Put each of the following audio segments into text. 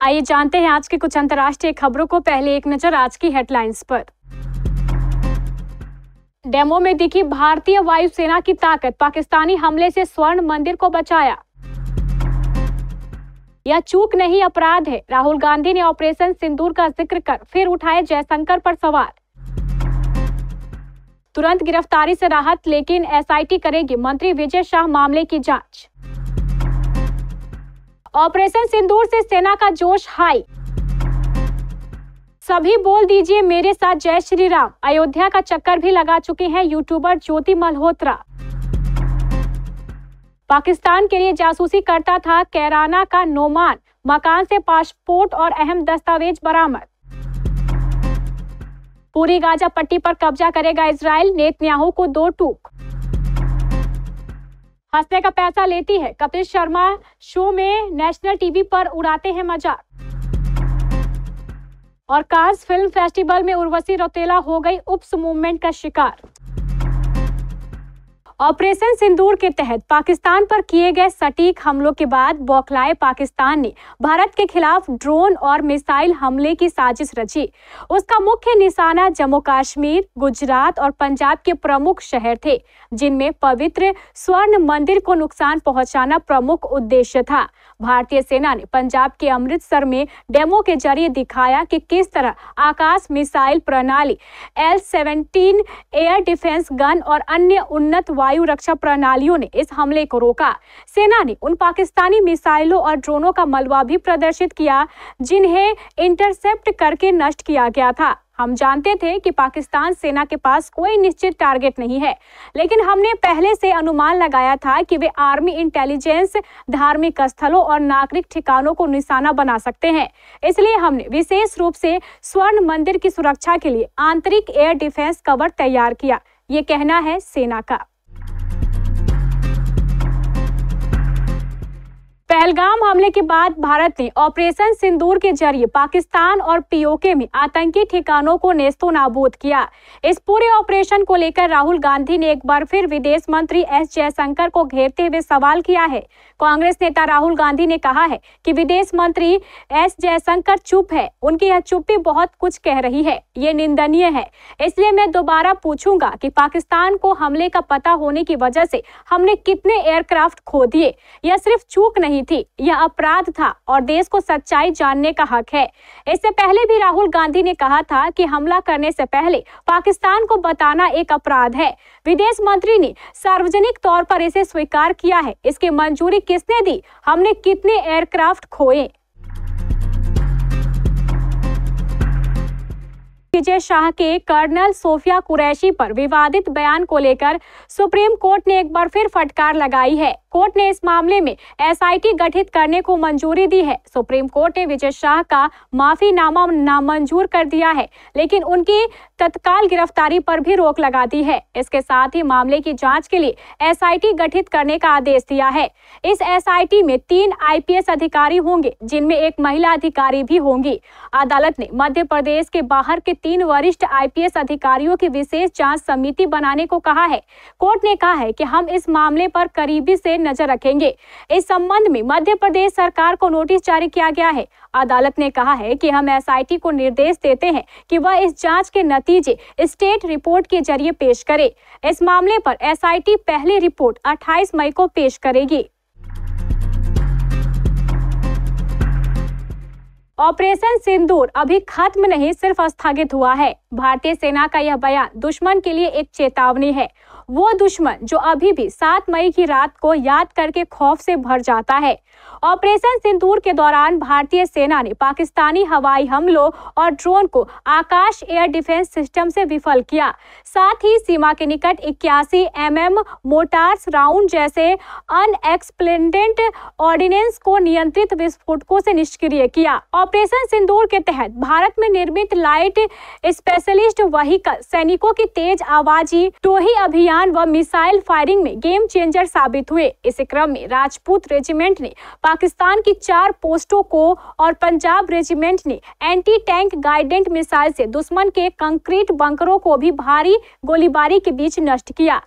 आइए जानते हैं आज के कुछ अंतर्राष्ट्रीय खबरों को। पहले एक नजर आज की हेडलाइंस पर। डेमो में दिखी भारतीय वायुसेना की ताकत, पाकिस्तानी हमले से स्वर्ण मंदिर को बचाया। यह चूक नहीं अपराध है, राहुल गांधी ने ऑपरेशन सिंदूर का जिक्र कर फिर उठाए जयशंकर पर सवाल। तुरंत गिरफ्तारी से राहत, लेकिन एसआईटी करेगी मंत्री विजय शाह मामले की जांच। ऑपरेशन सिंदूर से सेना का जोश हाई, सभी बोल दीजिए मेरे साथ जय श्री राम। अयोध्या का चक्कर भी लगा चुके हैं यूट्यूबर ज्योति मल्होत्रा। पाकिस्तान के लिए जासूसी करता था कैराना का नोमान, मकान से पासपोर्ट और अहम दस्तावेज बरामद। पूरी गाजा पट्टी पर कब्जा करेगा इजराइल, नेतन्याहू को 2 टूक। हंसने का पैसा लेती है, कपिल शर्मा शो में नेशनल टीवी पर उड़ाते हैं मजाक। और कांस फिल्म फेस्टिवल में उर्वशी रौतेला हो गई उप्स मूवमेंट का शिकार। ऑपरेशन सिंदूर के तहत पाकिस्तान पर किए गए सटीक हमलों के बाद बौखलाए पाकिस्तान ने भारत के खिलाफ ड्रोन और मिसाइल हमले की साजिश रची। उसका मुख्य निशाना जम्मू कश्मीर, गुजरात और पंजाब के प्रमुख शहर थे, जिनमें पवित्र स्वर्ण मंदिर को नुकसान पहुंचाना प्रमुख उद्देश्य था। भारतीय सेना ने पंजाब के अमृतसर में डेमो के जरिए दिखाया कि किस तरह आकाश मिसाइल प्रणाली, L-17 एयर डिफेंस गन और अन्य उन्नत वायु रक्षा प्रणालियों ने इस हमले को रोका। सेना ने उन पाकिस्तानी मिसाइलों और ड्रोनों का मलबा भी प्रदर्शित किया जिन्हें इंटरसेप्ट करके नष्ट किया गया था। हम जानते थे कि पाकिस्तान सेना के पास कोई निश्चित टारगेट नहीं है, लेकिन हमने पहले से अनुमान लगाया था कि वे आर्मी इंटेलिजेंस, धार्मिक स्थलों और नागरिक ठिकानों को निशाना बना सकते हैं। इसलिए हमने विशेष रूप से स्वर्ण मंदिर की सुरक्षा के लिए आंतरिक एयर डिफेंस कवर तैयार किया, ये कहना है सेना का। पहलगाम हमले के बाद भारत ने ऑपरेशन सिंदूर के जरिए पाकिस्तान और पीओके में आतंकी ठिकानों को नेस्तो नाबूद किया। इस पूरे ऑपरेशन को लेकर राहुल गांधी ने एक बार फिर विदेश मंत्री एस जयशंकर को घेरते हुए सवाल किया है। कांग्रेस नेता राहुल गांधी ने कहा है कि विदेश मंत्री एस जयशंकर चुप है, उनकी यह चुप्पी बहुत कुछ कह रही है, ये निंदनीय है। इसलिए मैं दोबारा पूछूंगा कि पाकिस्तान को हमले का पता होने की वजह से हमने कितने एयरक्राफ्ट खो दिए। यह सिर्फ चूक नहीं थी, यह अपराध था और देश को सच्चाई जानने का हक है। इससे पहले भी राहुल गांधी ने कहा था कि हमला करने से पहले पाकिस्तान को बताना एक अपराध है। विदेश मंत्री ने सार्वजनिक तौर पर इसे स्वीकार किया है। इसकी मंजूरी किसने दी? हमने कितने एयरक्राफ्ट खोए? विजय शाह के कर्नल सोफिया कुरैशी पर विवादित बयान को लेकर सुप्रीम कोर्ट ने एक बार फिर फटकार लगाई है। कोर्ट ने इस मामले में एसआईटी गठित करने को मंजूरी दी है। सुप्रीम कोर्ट ने विजय शाह का माफीनामा नामंजूर कर दिया है, लेकिन उनकी तत्काल गिरफ्तारी पर भी रोक लगा दी है। इसके साथ ही मामले की जांच के लिए एसआईटी गठित करने का आदेश दिया है। इस एसआईटी में 3 आईपीएस अधिकारी होंगे, जिनमें एक महिला अधिकारी भी होंगी। अदालत ने मध्य प्रदेश के बाहर के 3 वरिष्ठ आईपीएस अधिकारियों की विशेष जांच समिति बनाने को कहा है। कोर्ट ने कहा है कि हम इस मामले पर करीबी से नजर रखेंगे। इस संबंध में मध्य प्रदेश सरकार को नोटिस जारी किया गया है। अदालत ने कहा है कि हम एसआईटी को निर्देश देते हैं कि वह इस जांच के नतीजे स्टेट रिपोर्ट के जरिए पेश करे। इस मामले पर एसआईटी पहली रिपोर्ट 28 मई को पेश करेगी। ऑपरेशन सिंदूर अभी खत्म नहीं, सिर्फ स्थगित हुआ है। भारतीय सेना का यह बयान दुश्मन के लिए एक चेतावनी है। वो दुश्मन जो अभी भी 7 मई की रात को याद करके खौफ से भर जाता है। ऑपरेशन सिंदूर के दौरान भारतीय सेना ने पाकिस्तानी हवाई हमलों और ड्रोन को आकाश एयर डिफेंस सिस्टम से विफल किया। साथ ही सीमा के निकट 81 mm मोटार्स राउंड जैसे अनएक्सप्लेनेड ऑर्डिनेंस को नियंत्रित विस्फोटकों से निष्क्रिय किया। ऑपरेशन सिंदूर के तहत भारत में निर्मित लाइट स्पेशलिस्ट व्हीकल सैनिकों की तेज आवाजी टोही अभियान व मिसाइल फायरिंग में गेम चेंजर साबित हुए। इसी क्रम में राजपूत रेजिमेंट ने पाकिस्तान की 4 पोस्टों को और पंजाब रेजिमेंट ने एंटी टैंक गाइडेंट मिसाइल से दुश्मन के कंक्रीट बंकरों को भी भारी गोलीबारी के बीच नष्ट किया।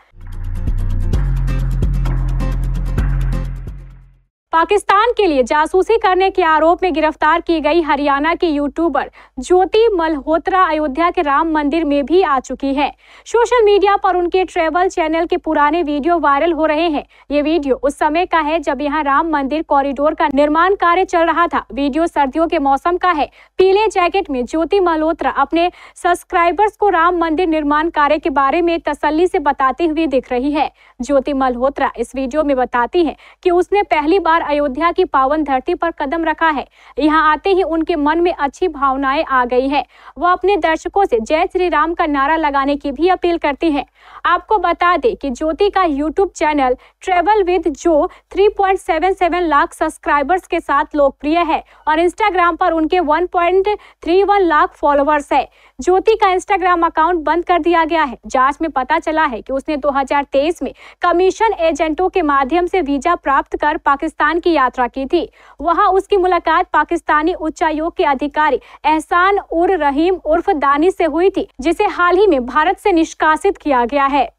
पाकिस्तान के लिए जासूसी करने के आरोप में गिरफ्तार की गई हरियाणा की यूट्यूबर ज्योति मल्होत्रा अयोध्या के राम मंदिर में भी आ चुकी है। सोशल मीडिया पर उनके ट्रैवल चैनल के पुराने वीडियो वायरल हो रहे हैं। ये वीडियो उस समय का है जब यहां राम मंदिर कॉरिडोर का निर्माण कार्य चल रहा था। वीडियो सर्दियों के मौसम का है। पीले जैकेट में ज्योति मल्होत्रा अपने सब्सक्राइबर्स को राम मंदिर निर्माण कार्य के बारे में तसल्ली से बताती हुई दिख रही है। ज्योति मल्होत्रा इस वीडियो में बताती है कि उसने पहली बार अयोध्या की पावन धरती पर कदम रखा है। यहाँ आते ही उनके मन में अच्छी भावनाएं आ गई है। वह अपने दर्शकों से जय श्री राम का नारा लगाने की भी अपील करती है। आपको बता दें कि ज्योति का यूट्यूब चैनल ट्रेवल विद जो 3.77 लाख सब्सक्राइबर्स के साथ लोकप्रिय है और इंस्टाग्राम पर उनके 1.31 लाख फॉलोअर्स है। ज्योति का इंस्टाग्राम अकाउंट बंद कर दिया गया है। जांच में पता चला है कि उसने 2023 में कमीशन एजेंटों के माध्यम से वीजा प्राप्त कर पाकिस्तान की यात्रा की थी। वहां उसकी मुलाकात पाकिस्तानी उच्चायोग के अधिकारी एहसान उर रहीम उर्फ दानी से हुई थी, जिसे हाल ही में भारत से निष्कासित किया गया है।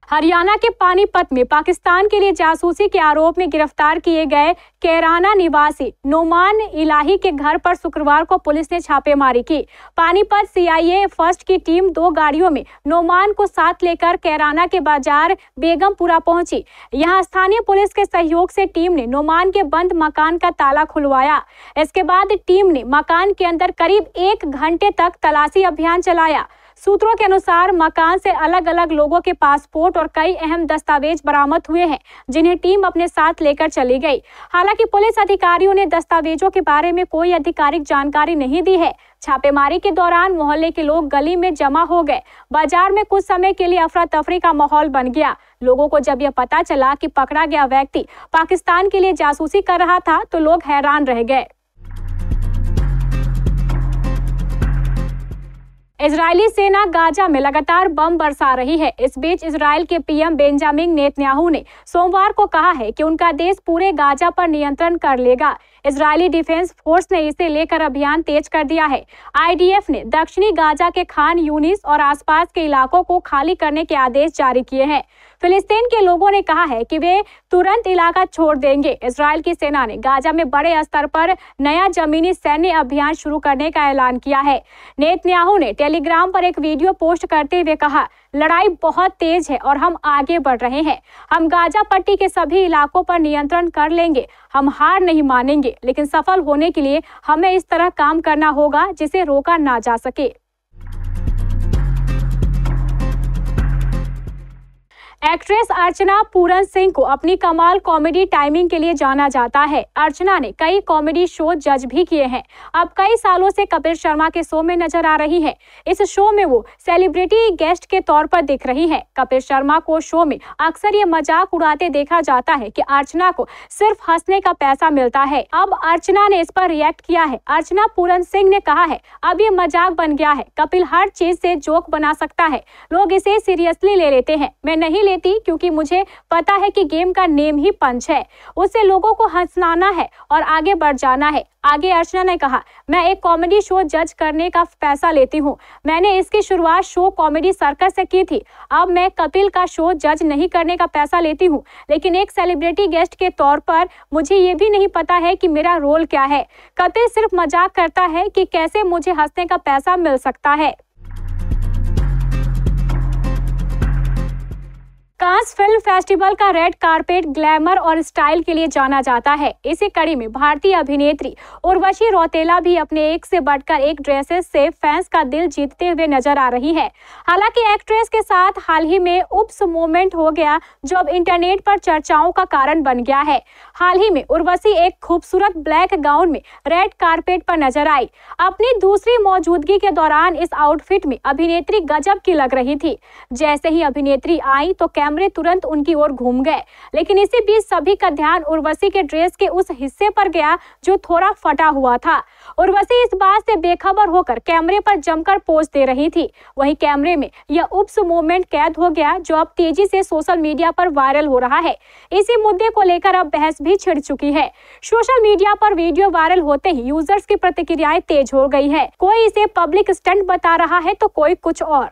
हरियाणा के पानीपत में पाकिस्तान के लिए जासूसी के आरोप में गिरफ्तार किए गए कैराना निवासी नोमान इलाही के घर पर शुक्रवार को पुलिस ने छापेमारी की। पानीपत CIA फर्स्ट की टीम 2 गाड़ियों में नोमान को साथ लेकर कैराना के बाजार बेगमपुरा पहुंची। यहां स्थानीय पुलिस के सहयोग से टीम ने नोमान के बंद मकान का ताला खुलवाया। इसके बाद टीम ने मकान के अंदर करीब 1 घंटे तक तलाशी अभियान चलाया। सूत्रों के अनुसार मकान से अलग अलग लोगों के पासपोर्ट और कई अहम दस्तावेज बरामद हुए हैं, जिन्हें टीम अपने साथ लेकर चली गई। हालांकि पुलिस अधिकारियों ने दस्तावेजों के बारे में कोई आधिकारिक जानकारी नहीं दी है। छापेमारी के दौरान मोहल्ले के लोग गली में जमा हो गए। बाजार में कुछ समय के लिए अफरा तफरी का माहौल बन गया। लोगों को जब यह पता चला कि पकड़ा गया व्यक्ति पाकिस्तान के लिए जासूसी कर रहा था तो लोग हैरान रह गए। इजरायली सेना गाजा में लगातार बम बरसा रही है। इस बीच इजराइल के PM बेंजामिन नेतन्याहू ने सोमवार को कहा है कि उनका देश पूरे गाजा पर नियंत्रण कर लेगा। इजरायली डिफेंस फोर्स ने इसे लेकर अभियान तेज कर दिया है। IDF ने दक्षिणी गाजा के खान यूनिस और आसपास के इलाकों को खाली करने के आदेश जारी किए हैं। फिलिस्तीन के लोगों ने कहा है कि वे तुरंत इलाका छोड़ देंगे। इजराइल की सेना ने गाजा में बड़े स्तर पर नया जमीनी सैन्य अभियान शुरू करने का ऐलान किया है। नेतन्याहू ने टेलीग्राम पर एक वीडियो पोस्ट करते हुए कहा, लड़ाई बहुत तेज है और हम आगे बढ़ रहे हैं। हम गाजा पट्टी के सभी इलाकों पर नियंत्रण कर लेंगे। हम हार नहीं मानेंगे, लेकिन सफल होने के लिए हमें इस तरह काम करना होगा जिसे रोका ना जा सके। एक्ट्रेस अर्चना पूरन सिंह को अपनी कमाल कॉमेडी टाइमिंग के लिए जाना जाता है। अर्चना ने कई कॉमेडी शो जज भी किए हैं। अब कई सालों से कपिल शर्मा के शो में नजर आ रही है। इस शो में वो सेलिब्रिटी गेस्ट के तौर पर दिख रही है। कपिल शर्मा को शो में अक्सर ये मजाक उड़ाते देखा जाता है कि अर्चना को सिर्फ हंसने का पैसा मिलता है। अब अर्चना ने इस पर रिएक्ट किया है। अर्चना पूरन सिंह ने कहा है, अब ये मजाक बन गया है। कपिल हर चीज से जोक बना सकता है, लोग इसे सीरियसली ले लेते हैं। मैं नहीं लेती क्योंकि मुझे पता है कि गेम का नेम ही पंच है। उससे लोगों को हंसाना है और आगे बढ़ जाना है। आगे अर्चना ने कहा, मैं एक कॉमेडी शो जज करने का पैसा लेती हूँ। मैंने इसकी शुरुआत शो कॉमेडी सर्कस से की थी। अब मैं कपिल का शो जज नहीं करने का पैसा लेती हूँ, लेकिन एक सेलिब्रिटी गेस्ट के तौर पर मुझे ये भी नहीं पता है कि मेरा रोल क्या है। कपिल सिर्फ मजाक करता है कि कैसे मुझे हंसने का पैसा मिल सकता है। कांस फिल्म फेस्टिवल का रेड कारपेट ग्लैमर और स्टाइल के लिए जाना जाता है। इसी कड़ी में भारतीय अभिनेत्री उर्वशी रौतेला भी अपने एक से बढ़कर एक ड्रेसेस से फैंस का दिल जीतते हुए नजर आ रही है। हालांकि एक्ट्रेस के साथ हाल ही में उप्स मोमेंट हो गया जो अब इंटरनेट पर चर्चाओं का कारण बन गया है। हाल ही में उर्वशी एक खूबसूरत ब्लैक गाउन में रेड कारपेट पर नजर आई। अपनी दूसरी मौजूदगी के दौरान इस आउटफिट में अभिनेत्री गजब की लग रही थी। जैसे ही अभिनेत्री आई तो कैमरे तुरंत उनकी ओर घूम गए, लेकिन इसी बीच सभी का ध्यान उर्वशी के ड्रेस के उस हिस्से पर गया जो थोड़ा फटा हुआ था। उर्वशी इस बात से बेखबर होकर कैमरे पर जमकर पोज दे रही थी। वहीं कैमरे में यह उप्स मोमेंट कैद हो गया जो अब तेजी से सोशल मीडिया पर वायरल हो रहा है। इसी मुद्दे को लेकर अब बहस भी छिड़ चुकी है। सोशल मीडिया पर वीडियो वायरल होते ही यूजर्स की प्रतिक्रियाएं तेज हो गई है। कोई इसे पब्लिक स्टंट बता रहा है तो कोई कुछ और।